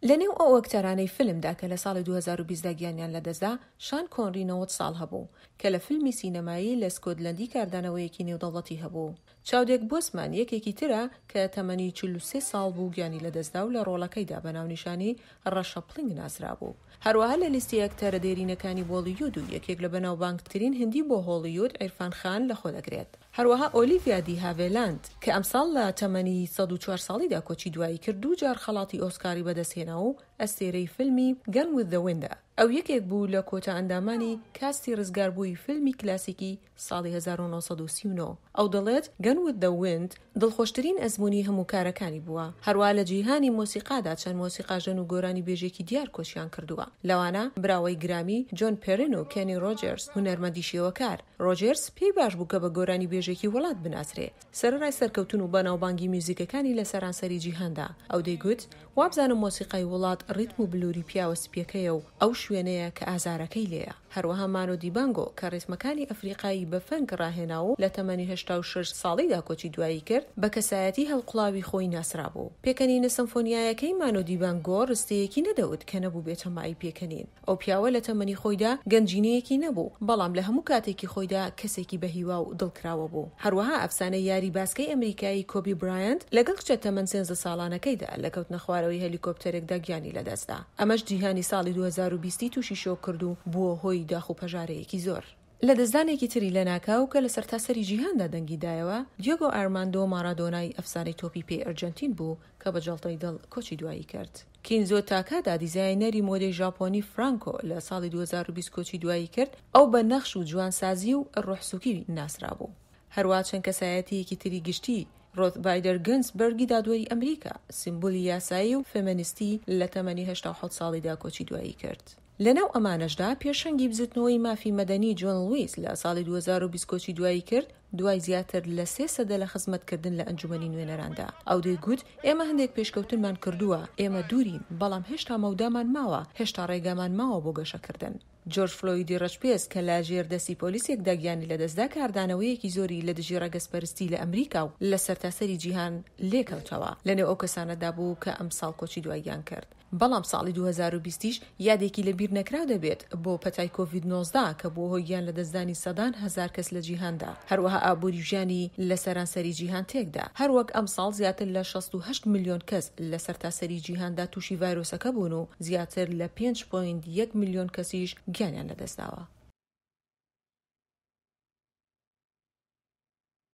لەنێو ئەو ئەکتەرانەی فیلمدا کە لە ساڵی 2020دا گیانیان لەدەستدا شان کۆنری 90 ساڵ هەبوو کە لە فیلمی سینەمایی لە سکۆتلەندی کاردانەوەیەکی نێودەوڵەتی هەبوو. چاودێک بۆسمان یەکێکی ترە کە تەمەنی 43 ساڵ بوو گیانی لەدەستدا و لە ڕۆڵەکەیدا بە ناونیشانی ڕەشە پڵنگ ناسرا بوو. هەروەها لە لیستی ئەکتەرە دێرینەکانی بۆلیوود و یەکێک لە بەناوبانگترین هندی بۆ هۆلیوود عیرفان خان لەخۆ دەگرێت. هەروەها ئۆلیڤیا دی هاڤێلاند کە ئەمساڵ لە تەمەنی 104 ساڵیدا کۆچی دوایی کرد و جار خەڵاتی ئۆسکاری بەدەستهێنا و ئەستێرەی فیلمی گەن وذ ذا ویندا. ئەو یەکێک بوو لە کۆتا ئەندامانی کاستی ڕزگاربووی فیلمی کلاسیکی ساڵی 1939. ئەو دەڵێت گەن وذ ذا ویند دڵخۆشترین ئەزموونی هەموو کارەکانی بووە. هەروە لە جیهانی مۆسیقادا چەند مۆسیقاژن و گۆرانی بێژێکی دیار کۆچیان کردووە. لەوانە براوەی گرامی جۆن پێرن و کێنی ڕۆجرز هونەرمەندی شێوەکار. ڕۆجرز پێی باش بوو کە بە گۆرانی بێژێکی وڵات بناسرێ. سەرەڕای سەرکەوتن و بەناوبانگی میوزیکەکانی لە سەرانسەری جیهاندا. ئەو دەیگوت وابزانم مۆسیقای وڵات ڕیتم و بلووری پیاوە سپیەکەیە و ئەو شوێنەیە کە ئازارەکەی لێیە. هەروەها مانۆ دیبانگۆ کە ڕێتمەکانی ئەفریقایی بە فەنگ ڕاهێنا و لە تەمەنی 86 ساڵیدا کۆچی دوایی کرد بە کەسایەتی هەڵقڵاوی خۆی ناسرا بوو. پێکەنینە سمفۆنیایەکەی مانۆ دیبانگۆ ڕستەیەکی نەدەوت کە نەبوو بێتە مای پێکەنین. ئەو پیاوە لە تەمەنی خۆیدا گەنجینەیەکی نەبوو بەڵام لە هەموو کاتێکی خۆیدا کەسێکی بەهیوا و دڵکراوە بوو. هەروەها ئەفسانەی یاری باسکەی ئەمریکایی کۆبی برایەنت لەگەڵ کچە تەمەن 13 ساڵانەکەیدا لە کەوتنە خوارەوەی هەلیکۆپتەرێکدا گیانی لەدەستدا. ئەمەش جیهانی ساڵی 2020 تووشی شۆ کرد و بووە هۆی داخ و پەژارەیەکی زۆر. لە دەستدانێکی تری لە ناکاو کە لە سەرتاسەری جیهاندا دەنگیدایەوە دیۆگۆ ئارماندۆ مارادۆنای ئەفسانەی تۆپی پێ ئەرجنتین بوو کە بە جەڵتەی دڵ کۆچی دوایی کرد. کینزۆ تاکادا دیزاینەری مۆدەی ژاپۆنی فرانکۆ لە ساڵی 2020 کۆچی دوایی کرد ئەو بە نەخش و جوانسازی و ڕۆحسووکی ناسرا بوو. هەروە چەند کەسایەتیەکی تری گشتی ڕۆت بایدەر گنسبەرگی دادوەری ئەمریکا سیمبولی یاسایی و فێمەنیستی لە تەمەنی 87 ساڵیدا کۆچی دوایی کرد. لەناو ئەمانەشدا پێشەنگی بزوتنەوەی مافی مەدەنی جۆن لویس لە ساڵی 2020 کۆچی دوایی کرد دوای زیاتر لە 3 سەدە لە خزمەتکردن لە ئەنجومەنی نوێنەراندا. ئەو دەیگوت ئێمە هەندێک پێشکەوتنمان کردووە، ئێمە دوورین بەڵام هێشتا مەودامان ماوە، هێشتا ڕێگامان ماوە بۆ گەشەکردن. جۆرج فلۆیدی ڕەچپێس کە لە ژێردەستی پۆلیسێکدا گیانی لەدەستدا کاردانەوەیەکی زۆری لە دژی ڕەگەزپەرستی لە ئەمریکا و لە سەرتاسەری جیهان لێکەوتەوە. لەنێو ئەو کەسانەدا بوو کە ئەم ساڵ کۆچی دواییان کرد. بەڵام ساڵی 2020ش یادێکی لە بیر نەکرا دەبێت بۆ پەتای کۆڤید-19 کە بۆ هۆی گیان لە دەستدانی سەدان هەزار کەس لە جیهاندا. هەروەها ئابووری ژیانی لە سەرانسەری جیهان تێکدا. هەروەک ئەم ساڵ زیاتر لە 68 میلیۆن کەس لە سەرتاسەری جیهاندا تووشی ڤایرۆسەکە بوون و زیاتر لە 5.1 میلیۆن کەسیش گیانیان لەدەستداوە.